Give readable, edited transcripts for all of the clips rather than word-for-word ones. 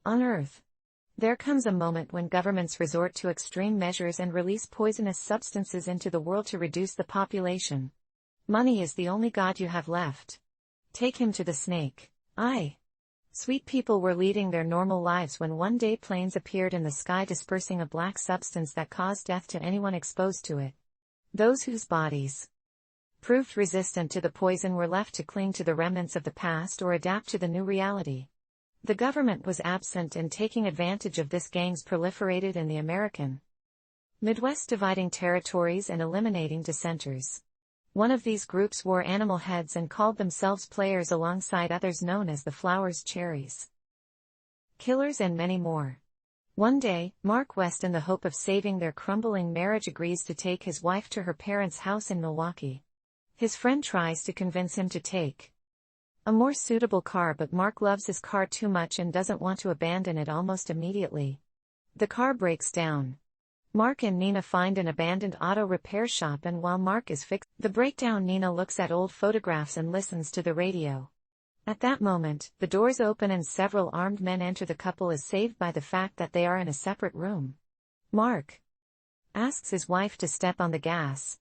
On Earth, there comes a moment when governments resort to extreme measures and release poisonous substances into the world to reduce the population. Money is the only god you have left. Take him to the snake. Sweet people were leading their normal lives when one day planes appeared in the sky dispersing a black substance that caused death to anyone exposed to it. Those whose bodies proved resistant to the poison were left to cling to the remnants of the past or adapt to the new reality. The government was absent and taking advantage of this, gangs proliferated in the American Midwest, dividing territories and eliminating dissenters. One of these groups wore animal heads and called themselves players alongside others known as the Flowers Cherries, Killers, and many more. One day, Mark West, in the hope of saving their crumbling marriage, agrees to take his wife to her parents' house in Milwaukee. His friend tries to convince him to take a more suitable car, but Mark loves his car too much and doesn't want to abandon it almost immediately. The car breaks down. Mark and Nina find an abandoned auto repair shop, and while Mark is fixing the breakdown, Nina looks at old photographs and listens to the radio. At that moment, the doors open and several armed men enter. The couple is saved by the fact that they are in a separate room. Mark asks his wife to step on the gas.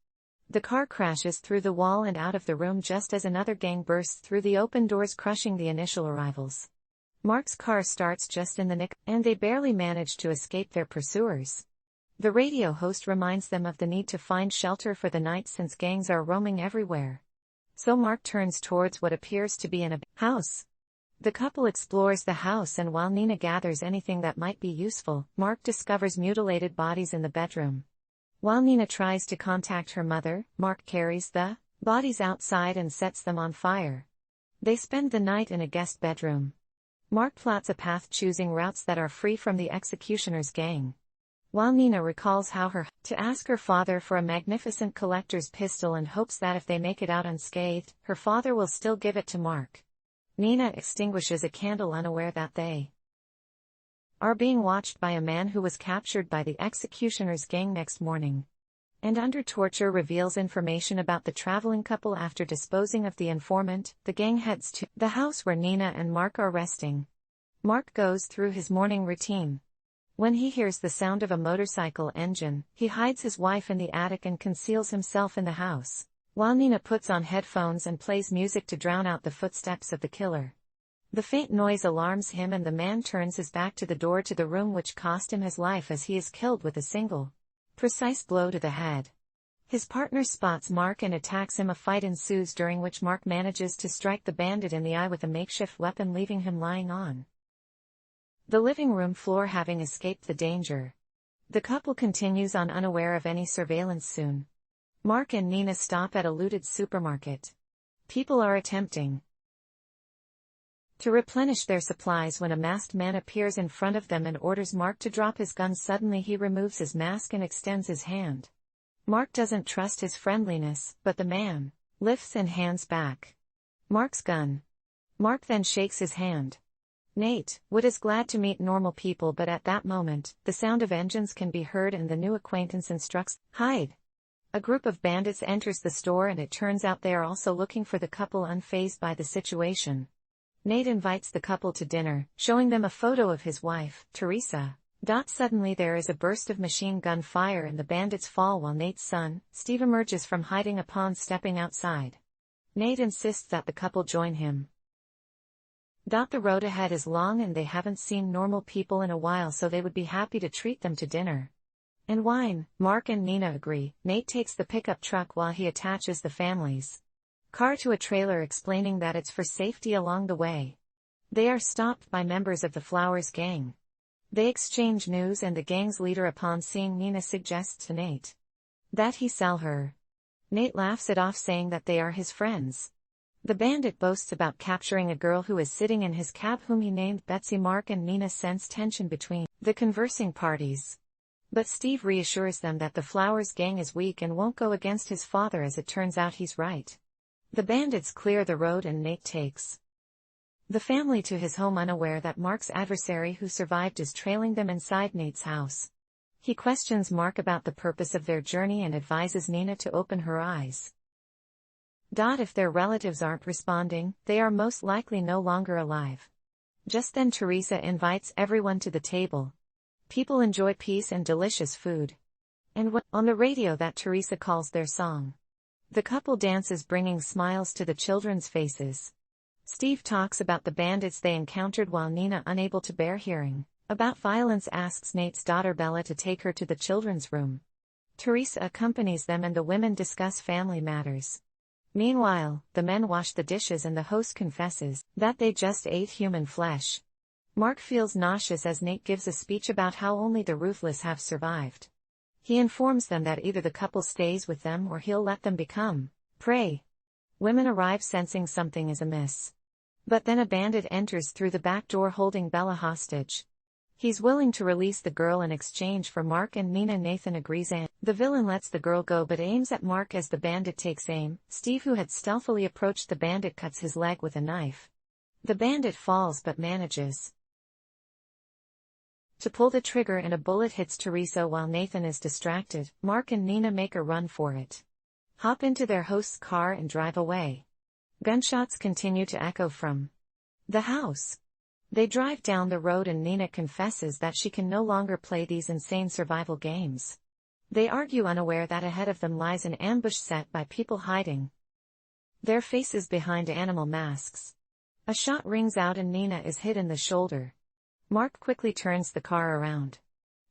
The car crashes through the wall and out of the room just as another gang bursts through the open doors, crushing the initial arrivals. Mark's car starts just in the nick, and they barely manage to escape their pursuers. The radio host reminds them of the need to find shelter for the night since gangs are roaming everywhere. So Mark turns towards what appears to be a house. The couple explores the house, and while Nina gathers anything that might be useful, Mark discovers mutilated bodies in the bedroom. While Nina tries to contact her mother, Mark carries the bodies outside and sets them on fire. They spend the night in a guest bedroom. Mark plots a path, choosing routes that are free from the executioner's gang. While Nina recalls how to ask her father for a magnificent collector's pistol and hopes that if they make it out unscathed, her father will still give it to Mark. Nina extinguishes a candle, unaware that they are being watched by a man who was captured by the executioner's gang next morning, and under torture reveals information about the traveling couple. After disposing of the informant, the gang heads to the house where Nina and Mark are resting. Mark goes through his morning routine. When he hears the sound of a motorcycle engine, he hides his wife in the attic and conceals himself in the house, while Nina puts on headphones and plays music to drown out the footsteps of the killer. The faint noise alarms him, and the man turns his back to the door to the room, which cost him his life as he is killed with a single, precise blow to the head. His partner spots Mark and attacks him. A fight ensues, during which Mark manages to strike the bandit in the eye with a makeshift weapon, leaving him lying on the living room floor, having escaped the danger. The couple continues on, unaware of any surveillance. Soon, Mark and Nina stop at a looted supermarket. People are attempting to replenish their supplies when a masked man appears in front of them and orders Mark to drop his gun. Suddenly he removes his mask and extends his hand. Mark doesn't trust his friendliness, but the man lifts and hands back Mark's gun. Mark then shakes his hand. Nate Wood is glad to meet normal people, but at that moment, the sound of engines can be heard and the new acquaintance instructs, "Hide." A group of bandits enters the store, and it turns out they are also looking for the couple, unfazed by the situation. Nate invites the couple to dinner, showing them a photo of his wife, Teresa. Suddenly there is a burst of machine gun fire and the bandits fall, while Nate's son, Steve, emerges from hiding upon stepping outside. Nate insists that the couple join him. The road ahead is long and they haven't seen normal people in a while, so they would be happy to treat them to dinner and wine. Mark and Nina agree. Nate takes the pickup truck while he attaches the family's car to a trailer, explaining that it's for safety along the way. They are stopped by members of the Flowers gang. They exchange news, and the gang's leader, upon seeing Nina, suggests to Nate that he sell her. Nate laughs it off, saying that they are his friends. The bandit boasts about capturing a girl who is sitting in his cab, whom he named Betsy. Mark and Nina sense tension between the conversing parties, but Steve reassures them that the Flowers gang is weak and won't go against his father. As it turns out, he's right. The bandits clear the road and Nate takes the family to his home, unaware that Mark's adversary, who survived, is trailing them inside Nate's house. He questions Mark about the purpose of their journey and advises Nina to open her eyes. If their relatives aren't responding, they are most likely no longer alive. Just then Teresa invites everyone to the table. People enjoy peace and delicious food. And on the radio that Teresa calls their song. The couple dances, bringing smiles to the children's faces. Steve talks about the bandits they encountered while Nina, unable to bear hearing about violence, asks Nate's daughter Bella to take her to the children's room. Teresa accompanies them and the women discuss family matters. Meanwhile, the men wash the dishes and the host confesses that they just ate human flesh. Mark feels nauseous as Nate gives a speech about how only the ruthless have survived. He informs them that either the couple stays with them or he'll let them become prey. Women arrive sensing something is amiss. But then a bandit enters through the back door holding Bella hostage. He's willing to release the girl in exchange for Mark and Nina. Nathan agrees and the villain lets the girl go but aims at Mark as the bandit takes aim. Steve, who had stealthily approached the bandit, cuts his leg with a knife. The bandit falls but manages to pull the trigger and a bullet hits Teresa while Nathan is distracted. Mark and Nina make a run for it. Hop into their host's car and drive away. Gunshots continue to echo from the house. They drive down the road and Nina confesses that she can no longer play these insane survival games. They argue, unaware that ahead of them lies an ambush set by people hiding their faces behind animal masks. A shot rings out and Nina is hit in the shoulder. Mark quickly turns the car around.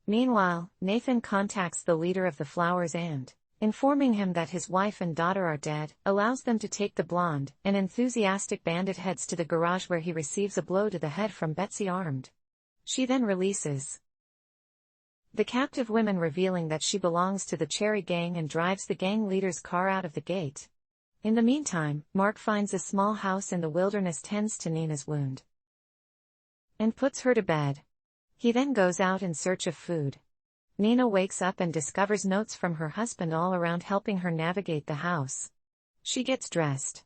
Meanwhile, Nathan contacts the leader of the Flowers and, informing him that his wife and daughter are dead, allows them to take the blonde. An enthusiastic bandit heads to the garage where he receives a blow to the head from Betsy armed. She then releases the captive women, revealing that she belongs to the Cherry Gang, and drives the gang leader's car out of the gate. In the meantime, Mark finds a small house in the wilderness, tends to Nina's wound, and puts her to bed. He then goes out in search of food. Nina wakes up and discovers notes from her husband all around, helping her navigate the house. She gets dressed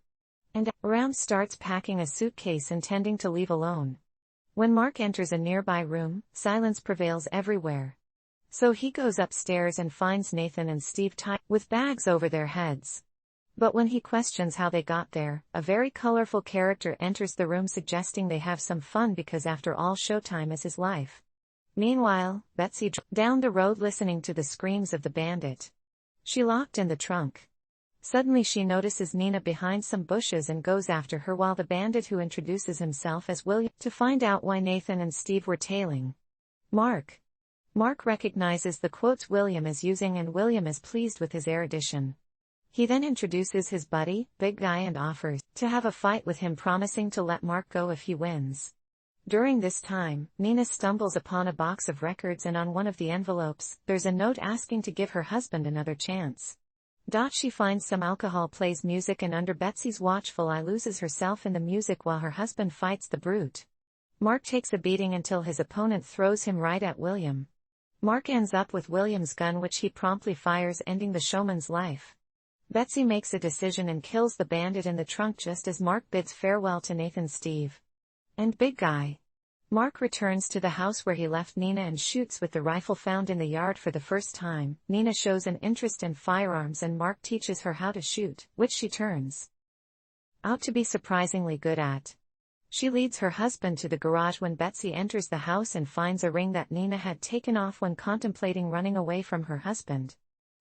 and around starts packing a suitcase, intending to leave alone. When Mark enters a nearby room, silence prevails everywhere. So he goes upstairs and finds Nathan and Steve tied with bags over their heads. But when he questions how they got there, a very colorful character enters the room, suggesting they have some fun because after all, showtime is his life. Meanwhile, Betsy down the road, listening to the screams of the bandit. She locked in the trunk. Suddenly she notices Nina behind some bushes and goes after her, while the bandit, who introduces himself as William, to find out why Nathan and Steve were tailing Mark. Mark recognizes the quotes William is using and William is pleased with his erudition. He then introduces his buddy, Big Guy, and offers to have a fight with him, promising to let Mark go if he wins. During this time, Nina stumbles upon a box of records, and on one of the envelopes, there's a note asking to give her husband another chance. She finds some alcohol, plays music, and under Betsy's watchful eye loses herself in the music while her husband fights the brute. Mark takes a beating until his opponent throws him right at William. Mark ends up with William's gun, which he promptly fires, ending the showman's life. Betsy makes a decision and kills the bandit in the trunk just as Mark bids farewell to Nathan, Steve, and Big Guy. Mark returns to the house where he left Nina and shoots with the rifle found in the yard for the first time. Nina shows an interest in firearms and Mark teaches her how to shoot, which she turns out to be surprisingly good at. She leads her husband to the garage when Betsy enters the house and finds a ring that Nina had taken off when contemplating running away from her husband.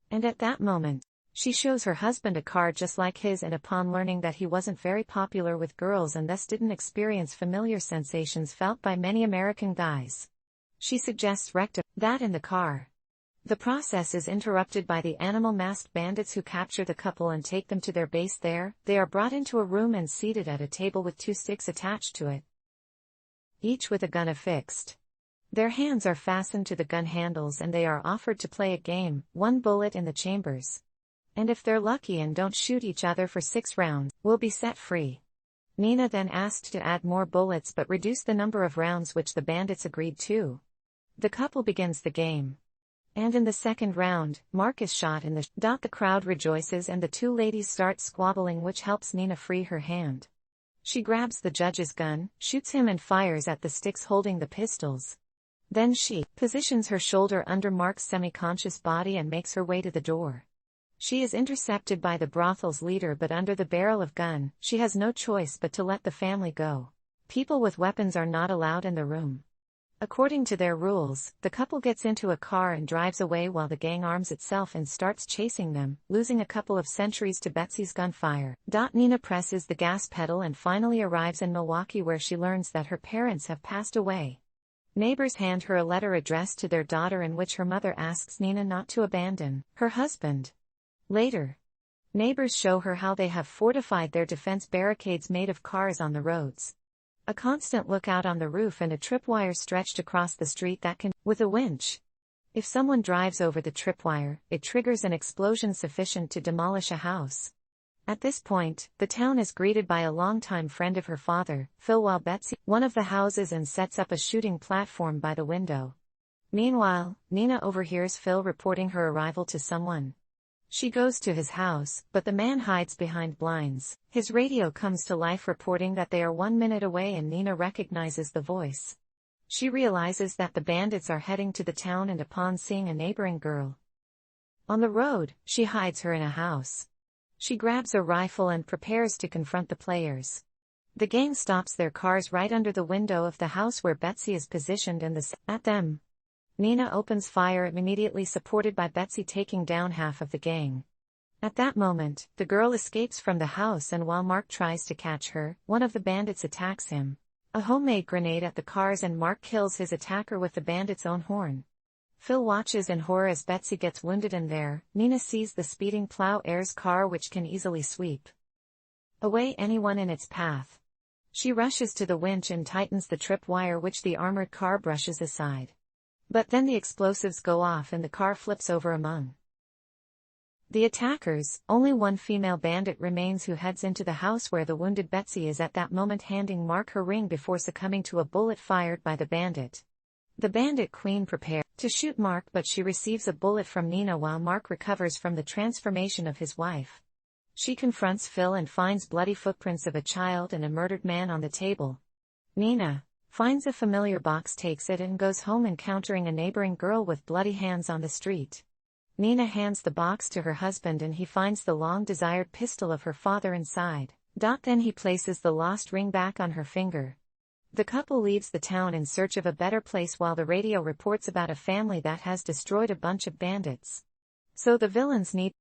And at that moment, she shows her husband a car just like his, and upon learning that he wasn't very popular with girls and thus didn't experience familiar sensations felt by many American guys, she suggests rectifying that in the car. The process is interrupted by the animal-masked bandits, who capture the couple and take them to their base. There, they are brought into a room and seated at a table with 2 sticks attached to it, each with a gun affixed. Their hands are fastened to the gun handles and they are offered to play a game, 1 bullet in the chambers. And if they're lucky and don't shoot each other for 6 rounds, will be set free. Nina then asked to add more bullets but reduce the number of rounds, which the bandits agreed to. The couple begins the game. And in the second round, Mark is shot in the The crowd rejoices and the 2 ladies start squabbling, which helps Nina free her hand. She grabs the judge's gun, shoots him and fires at the sticks holding the pistols. Then she positions her shoulder under Mark's semi-conscious body and makes her way to the door. She is intercepted by the brothel's leader, but under the barrel of gun, she has no choice but to let the family go. People with weapons are not allowed in the room. According to their rules, the couple gets into a car and drives away while the gang arms itself and starts chasing them, losing a couple of centuries to Betsy's gunfire. Nina presses the gas pedal and finally arrives in Milwaukee, where she learns that her parents have passed away. Neighbors hand her a letter addressed to their daughter in which her mother asks Nina not to abandon her husband. Later, neighbors show her how they have fortified their defense barricades made of cars on the roads. A constant lookout on the roof and a tripwire stretched across the street that can, with a winch. If someone drives over the tripwire, it triggers an explosion sufficient to demolish a house. At this point, the town is greeted by a longtime friend of her father, Phil, while Betsy one of the houses and sets up a shooting platform by the window. Meanwhile, Nina overhears Phil reporting her arrival to someone. She goes to his house, but the man hides behind blinds. His radio comes to life reporting that they are 1 minute away, and Nina recognizes the voice. She realizes that the bandits are heading to the town, and upon seeing a neighboring girl on the road, she hides her in a house. She grabs a rifle and prepares to confront the players. The gang stops their cars right under the window of the house where Betsy is positioned and at them. Nina opens fire, immediately supported by Betsy taking down half of the gang. At that moment, the girl escapes from the house, and while Mark tries to catch her, one of the bandits attacks him. A homemade grenade at the cars, and Mark kills his attacker with the bandit's own horn. Phil watches in horror as Betsy gets wounded, and there, Nina sees the speeding Plow Air's car, which can easily sweep away anyone in its path. She rushes to the winch and tightens the tripwire, which the armored car brushes aside. But then the explosives go off and the car flips over among the attackers. Only one female bandit remains, who heads into the house where the wounded Betsy is at that moment, handing Mark her ring before succumbing to a bullet fired by the bandit. The bandit queen prepares to shoot Mark, but she receives a bullet from Nina while Mark recovers from the transformation of his wife. She confronts Phil and finds bloody footprints of a child and a murdered man on the table. Nina finds a familiar box, takes it, and goes home, encountering a neighboring girl with bloody hands on the street. Nina hands the box to her husband, and he finds the long-desired pistol of her father inside. Then he places the lost ring back on her finger. The couple leaves the town in search of a better place, while the radio reports about a family that has destroyed a bunch of bandits. So the villains need